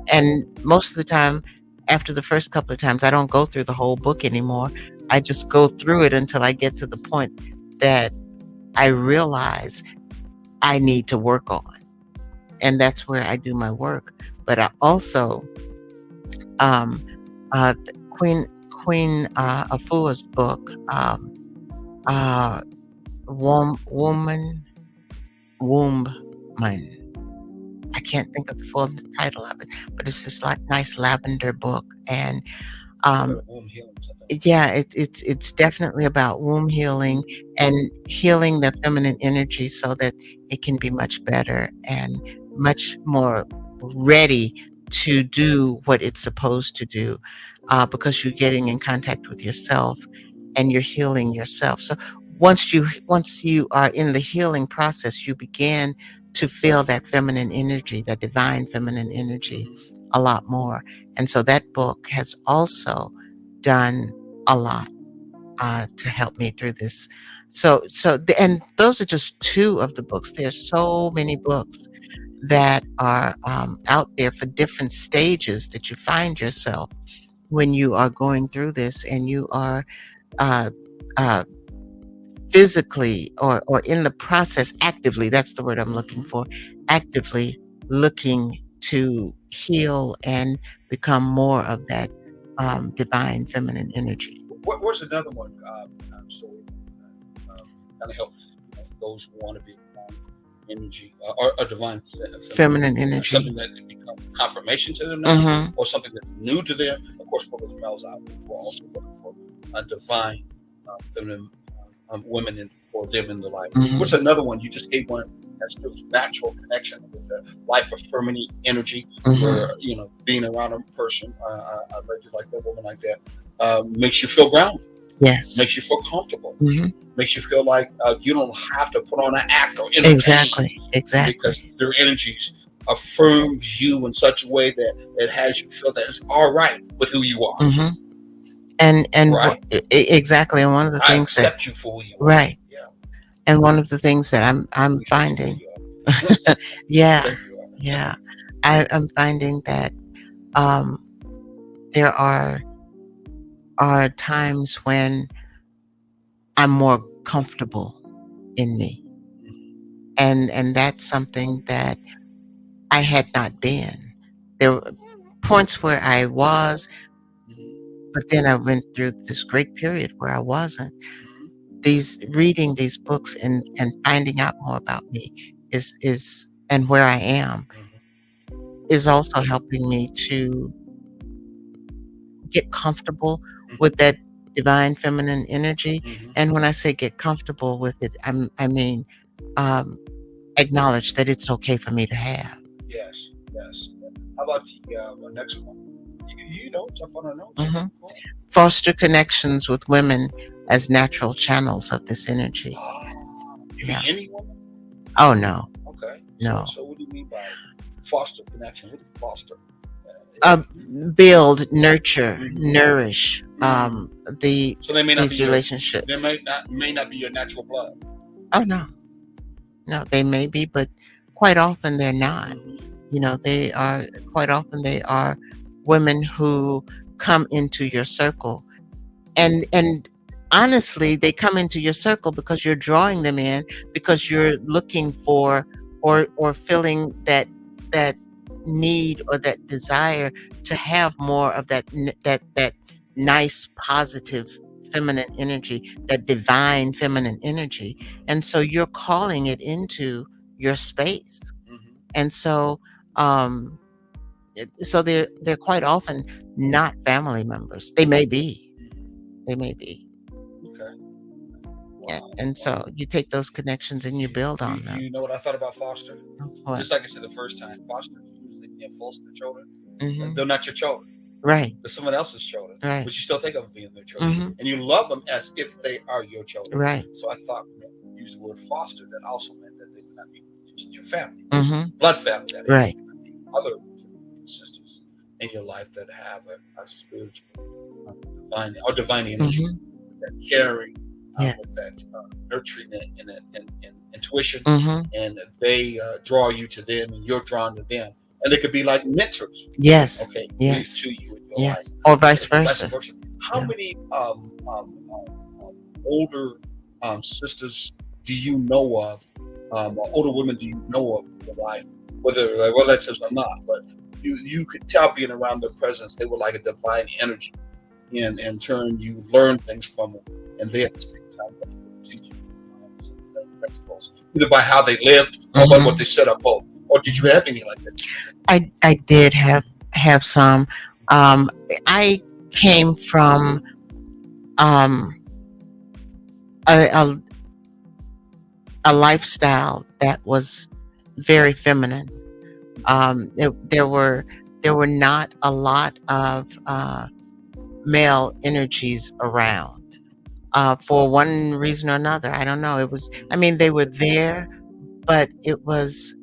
And most of the time, after the first couple of times, I don't go through the whole book anymore. I just go through it until I get to the point that I realize I need to work on. And that's where I do my work. But I also, Queen Afua's book, Wombman. I can't think of the full title of it, but it's this nice lavender book. And yeah, it's definitely about womb healing and healing the feminine energy so that it can be much better and much more ready to do what it's supposed to do, because you're getting in contact with yourself and you're healing yourself. So once you are in the healing process, you begin to feel that feminine energy, that divine feminine energy, a lot more. And so that book has also done a lot to help me through this. And those are just 2 of the books. There's so many books that are out there for different stages that you find yourself when you are going through this, and you are physically or in the process, actively, that's the word I'm looking for, actively looking to heal and become more of that divine feminine energy. What's another one? So kind of help those who want to be energy or a divine feminine energy, something that can become confirmation to them now, or something that's new to them. Of course, for those males out there, we're also looking for a divine feminine women for them in the life. What's another one? You just gave one that's through natural connection with the life affirming energy, where being around a person, a lady like that, woman like that, makes you feel grounded. Yes. Makes you feel comfortable. Makes you feel like you don't have to put on an act or exactly. Because their energies affirms you in such a way that it has you feel that it's all right with who you are. hmm and Right. exactly. And one of the I things that accept you for who you are. right, Yeah. and one of the things that I'm Appreciate you for who finding, you are. yeah, Thank you. yeah, I'm finding that um, there are times when I'm more comfortable in me, and that's something that I had not been. There were points where I was, but then I went through this great period where I wasn't. These reading these books and finding out more about me is and where I am is also helping me to get comfortable with that divine feminine energy. And when I say get comfortable with it, I mean um, acknowledge that it's okay for me to have. Yes, yes. How about the next one? You know, jump on our notes. Mhm. Foster connections with women as natural channels of this energy. You Yeah. mean any woman? Oh no, Okay. no. So what do you mean by foster connection? What is foster? Build, nurture, nourish the So they may not be these your, relationships. they may not be your natural blood. Oh no, no, they may be, but quite often they're not. You know, they are quite often they are women who come into your circle, and honestly, they come into your circle because you're drawing them in because you're looking for or feeling that need or that desire to have more of that nice positive feminine energy, that divine feminine energy, and so you're calling it into your space. And so um so they're quite often not family members. They may be. They may be. Okay. Yeah. Wow. And so you take those connections and you build on them. You know what I thought about foster? What? Just like I said the first time, foster usually being foster children. Mhm. They're not your children. Right. They're someone else's children. Right. But you still think of them being their children. Mhm. And you love them as if they are your children. Right. So I thought when you used the word foster, that also meant that they would not be just your family. Mhm. Blood family, that is. Right. Other sisters in your life that have a spiritual divine energy, Mhm. that caring, Yes. with that nurturing and intuition, Mhm. and they draw you to them, and you're drawn to them, and they could be like mentors. Yes. Okay. Yes. To you in your Yes. life, Or vice vice versa. versa. How Yeah. many older sisters do you know of, or older women do you know of in your life, whether they're relatives or not? But you could tell being around their presence, they were like a divine energy. And in turn, you learn things from them, and they at the same time teach you some principles, either by how they lived or by what they said, or both. Or did you have any like that? I did have some. I came from um a, a a lifestyle that was very feminine. There were not a lot of male energies around for one reason or another. I don't know. It was. I mean, they were there, but it was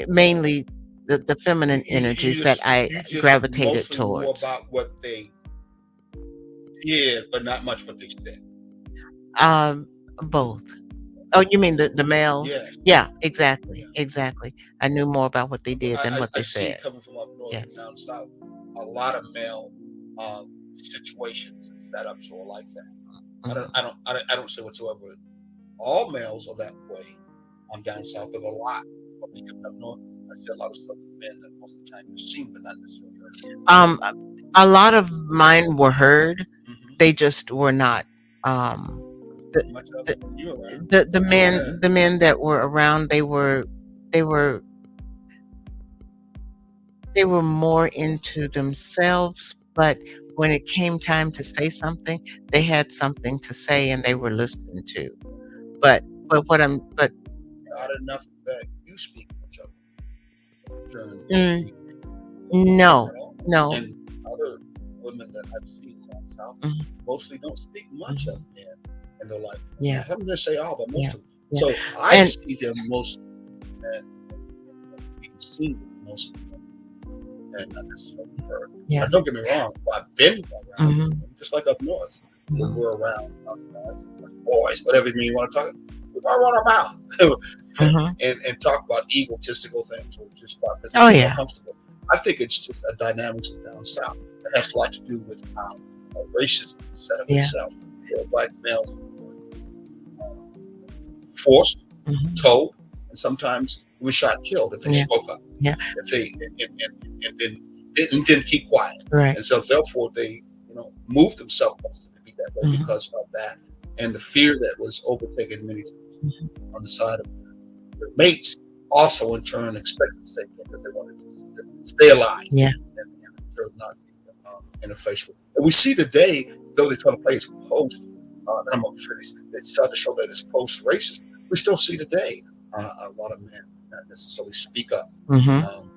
mainly the feminine energies that I You just gravitated mostly knew towards. about what they did, but not much what they said. Both. Oh, you mean the males? Yes. Yeah, exactly, exactly. I knew more about what they did than what I they see said. coming from up north and Yes. down south, a lot of male situations and setups are like that. I don't say whatsoever. All males are that way down south, but a lot. From me coming up north, I see a lot of southern men that most of the time you've seen, but not necessarily heard. Um, a lot of mine were heard. Mhm. They just were not. Um, Much of it you around. the men that were around, they were more into themselves. But when it came time to say something, they had something to say and they were listened to. But Not enough that you speak much of it. During no, at all. no. And other women that I've seen down south Mhm. mostly don't speak much of men in their life. Yeah. I'm going to say all, but most Yeah. of them. Yeah. So I And- see them most men seen with most of them, and not necessarily heard. Yeah. Now, don't get me wrong, I've been around, Mhm. just like up north. Mhm. We're around boys, whatever you want to talk. We all run our mouth Mhm. and talk about egotistical things, or just talk because Oh, it's yeah. comfortable. I think it's just a dynamics down south that has a lot to do with how racism set up Yeah. itself. Black males forced, Mhm. told, and sometimes we shot and killed if they Yeah. spoke up. Yeah. If they and didn't keep quiet. Right. And so therefore they, moved themselves to be that way Mhm. because of that. And the fear that was overtaken many times Mhm. on the side of their mates also in turn expected the same thing because they wanted to stay alive. Yeah. And in turn not be interfaced with. And we see today, though they try to play as post, and I'm going to finish, they try to show that it's post-racist. We still see today a lot of men not necessarily speak up Mhm.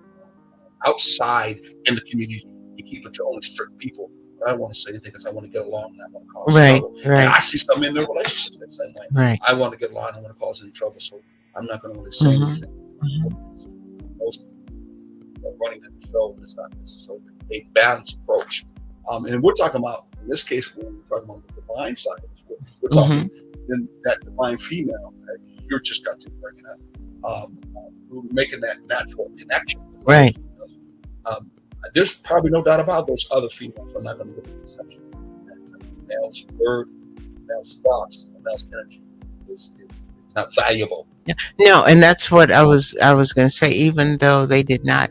outside in the community. You keep it to only strict people. But I don't want to say anything because I want to get along and I want to cause Right. trouble. And Right. I see some in their relationships that same way. Right. I want to get along. I don't want to cause any trouble, so I'm not going to really say Mhm. anything. Mhm. Most are running the show, and it's not necessarily a balanced approach. And we're talking about, in this case, we're talking about the divine side of this. We're talking in that divine female that you're just got to bring it up. We're making that natural connection. Right. There's probably no doubt about those other females. I'm not going to give an exception. Male's word, male's thoughts, male's energy is not valuable. Yeah. No, and that's what I was going to say. Even though they did not,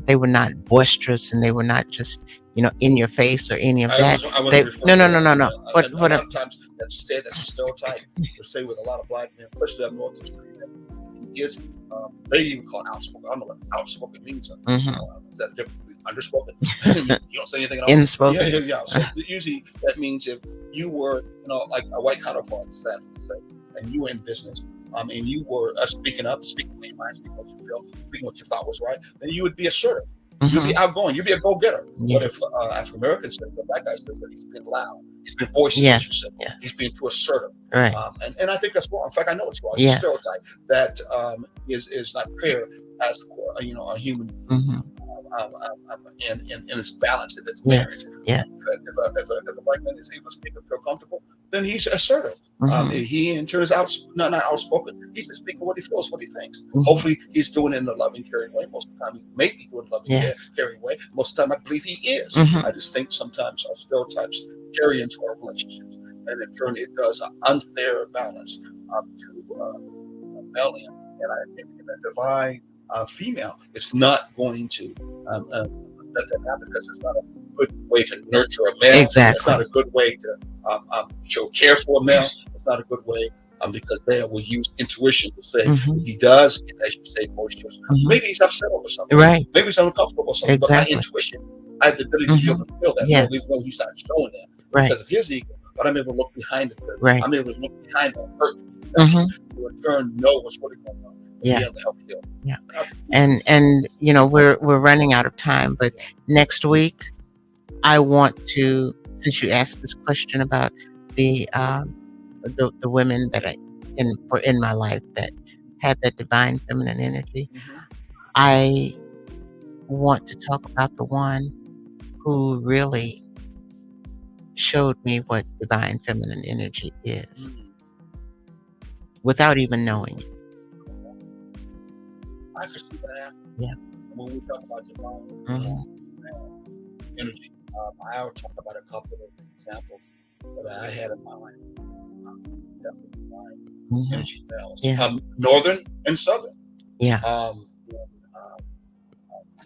they were not boisterous and they were not just in your face or any of that. I wasn't They referring no to no no that. no no. A What lot of times that's said as a stereotype. They say with a lot of black men, especially up north, is they even call it outspoken. I don't know what outspoken means. Is that different between underspoken? You don't say anything at all. Inspoken. Yeah. So usually that means if you were, like a white counterpart, and you were in business, and you were speaking up, speaking your mind, speaking what you feel, speaking what you thought was right, then you would be assertive. You'd be outgoing. You'd be a go-getter. Yes. But if African Americans say, the black guy says that he's been loud, he's been boisterous, Yes. you said, Yes. he's being too assertive. Right. And I think that's wrong. In fact, I know it's wrong. It's Yes. a stereotype that is not fair as for a human in its balance and its Yes. merit. Yes. If a black man is able to speak and feel comfortable, then he's assertive. Mhm. He in turn is not outspoken. He's just speaking what he feels, what he thinks. Mhm. Hopefully, he's doing it in a loving, caring way. Most of the time, he may be doing a loving, Yes. caring way. Most of the time, I believe he is. Mhm. I just think sometimes our stereotypes carry into our relationships, and in turn, it does an unfair balance to male and I think in a divine female, it's not going to let that happen because it's not a good way to nurture a male. Exactly. It's not a good way to show care for a male. It's not a good way because they will use intuition to say if he does, as you say, boisterous, maybe he's upset over something. Right. Maybe he's uncomfortable with something. Exactly. But my intuition, I have the ability to be able to feel that. Yes. Even though he's not showing that Right. because of his ego. But I'm able to look behind it. Right. I'm able to look behind the hurt to in turn know what's really going on. Yeah. Be able to help heal. Yeah. And we're running out of time, but next week I want to, since you asked this question about the women that were in my life that had that divine feminine energy, I want to talk about the one who really showed me what divine feminine energy is without even knowing it. I can see that happen. Yeah. When we talk about divine energy, I will talk about a couple of examples that I had in my life. Definitely divine energy males. Yeah. Northern and Southern. Yeah.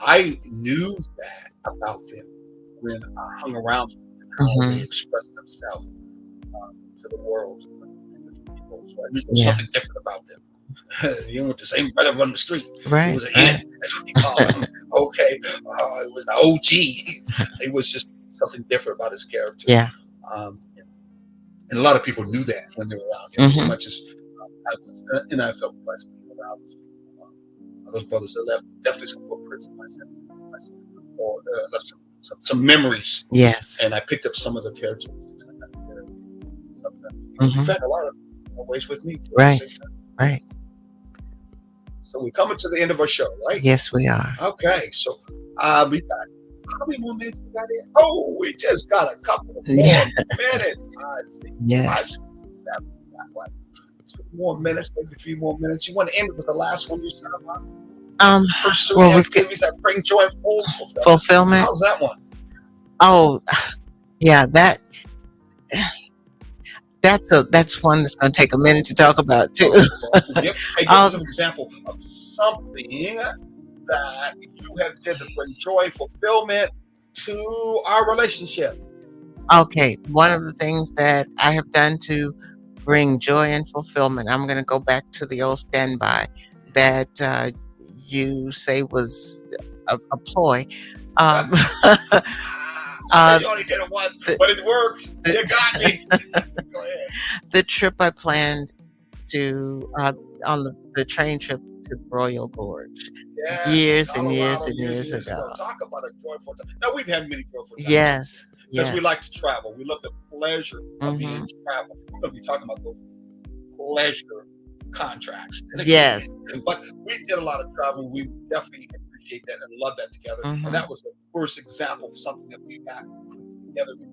I knew that about them when I hung around them and how they expressed themselves to the world and different people. So I knew there was something different about them. You went the same brother run the street. Right. It was an N. That's what you call him. Okay. It was an OG. It was just something different about his character. Yeah. And a lot of people knew that when they were around him. As much as I was, and I felt blessed being around those brothers that left definitely some footprints in myself, or left some memories. Yes. And I picked up some of the characteristics. Sometimes, in fact, a lot of ways with me. Right. Right. So we're coming to the end of our show, right? Yes, we are. Okay. So we got how many more minutes we got in? Oh, we just got a couple more Yeah. minutes. 5, 6, Yes. 5, 6, 7. We got what? 2 more minutes, maybe 3 more minutes. You want to end with the last one you said about pursuing Well, we've got activities that bring joy and full fulfillment? fulfillment. How's that one? Oh, yeah, that's one that's going to take a minute to talk about too. Yep. Hey, give us an example of something that you have did to bring joy, fulfillment to our relationship. Okay, one of the things that I have done to bring joy and fulfillment, I'm going to go back to the old standby that you say was a ploy. You only did it once, but it worked. You got me. Go ahead. The trip I planned to on the train trip to Royal Gorge Yes, years and Colorado, years and years ago. Talk about a joyful time. Now we've had many joyful times. Yes, Because yes. we like to travel. We love the pleasure of being Mhm. travel. We're going to be talking about those pleasure contracts. Yes. But we did a lot of travel. We definitely appreciate that and love that together. Mhm. And that was the first example of something that we got together when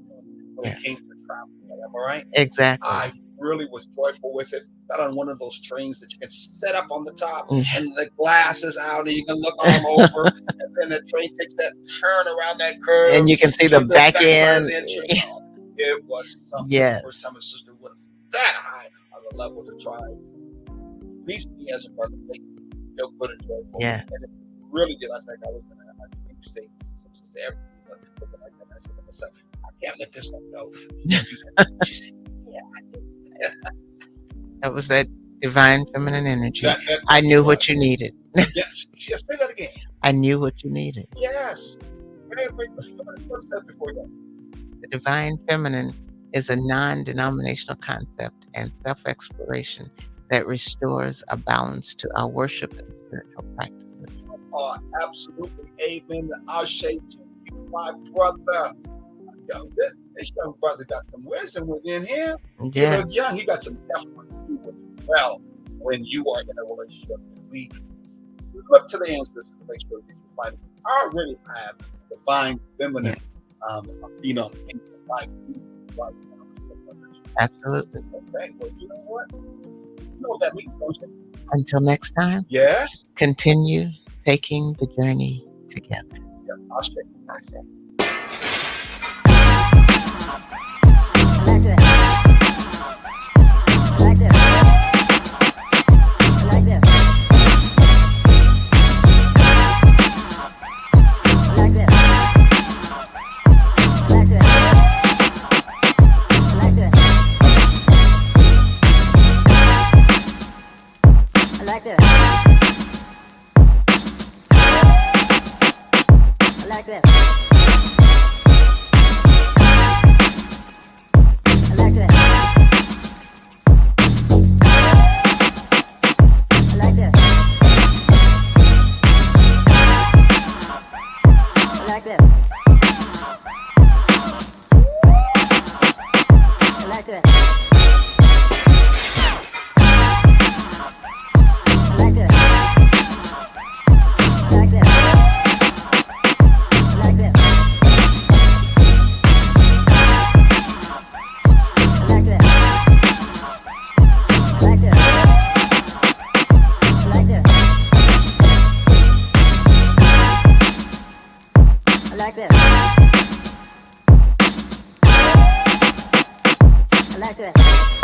Yes. it came to travel. Am I right? Exactly. I really was joyful with it. Got on one of those trains that you can set up on the top Yeah. and the glass is out and you can look all over. And then the train takes that turn around that curve. And you can see the back backside end. of the entrance. It was something. Yes. The first time a sister was that high on the level to try. At least me as a brother, make me feel good and joyful. Yeah. And it really did. I think I was going to have my dream state. Looking like that. I said to myself, I can't let this one go. She said, yeah, I did. That was that divine feminine energy. That I knew was. what you needed. Yes, yes, say that again. I knew what you needed. Yes. What's that before you? The divine feminine is a non-denominational concept and self-exploration that restores a balance to our worship and spiritual practices. Absolutely. Amen. I'll say to you, my brother. Yo, this young brother got some wisdom within him. He Yes. was young. He got some effort to do well when you are in a relationship. We look to the ancestors to make sure that you find it. I already have divine feminine phenom in your life. Absolutely. Okay, well, you know what? You know what that means, don't you? Until next time, Yes. continue taking the journey together. Yeah, I'll say. I'll say. Like this. Like this. Like this. Like this. Like this. Like this. Like this. Like this. Like this.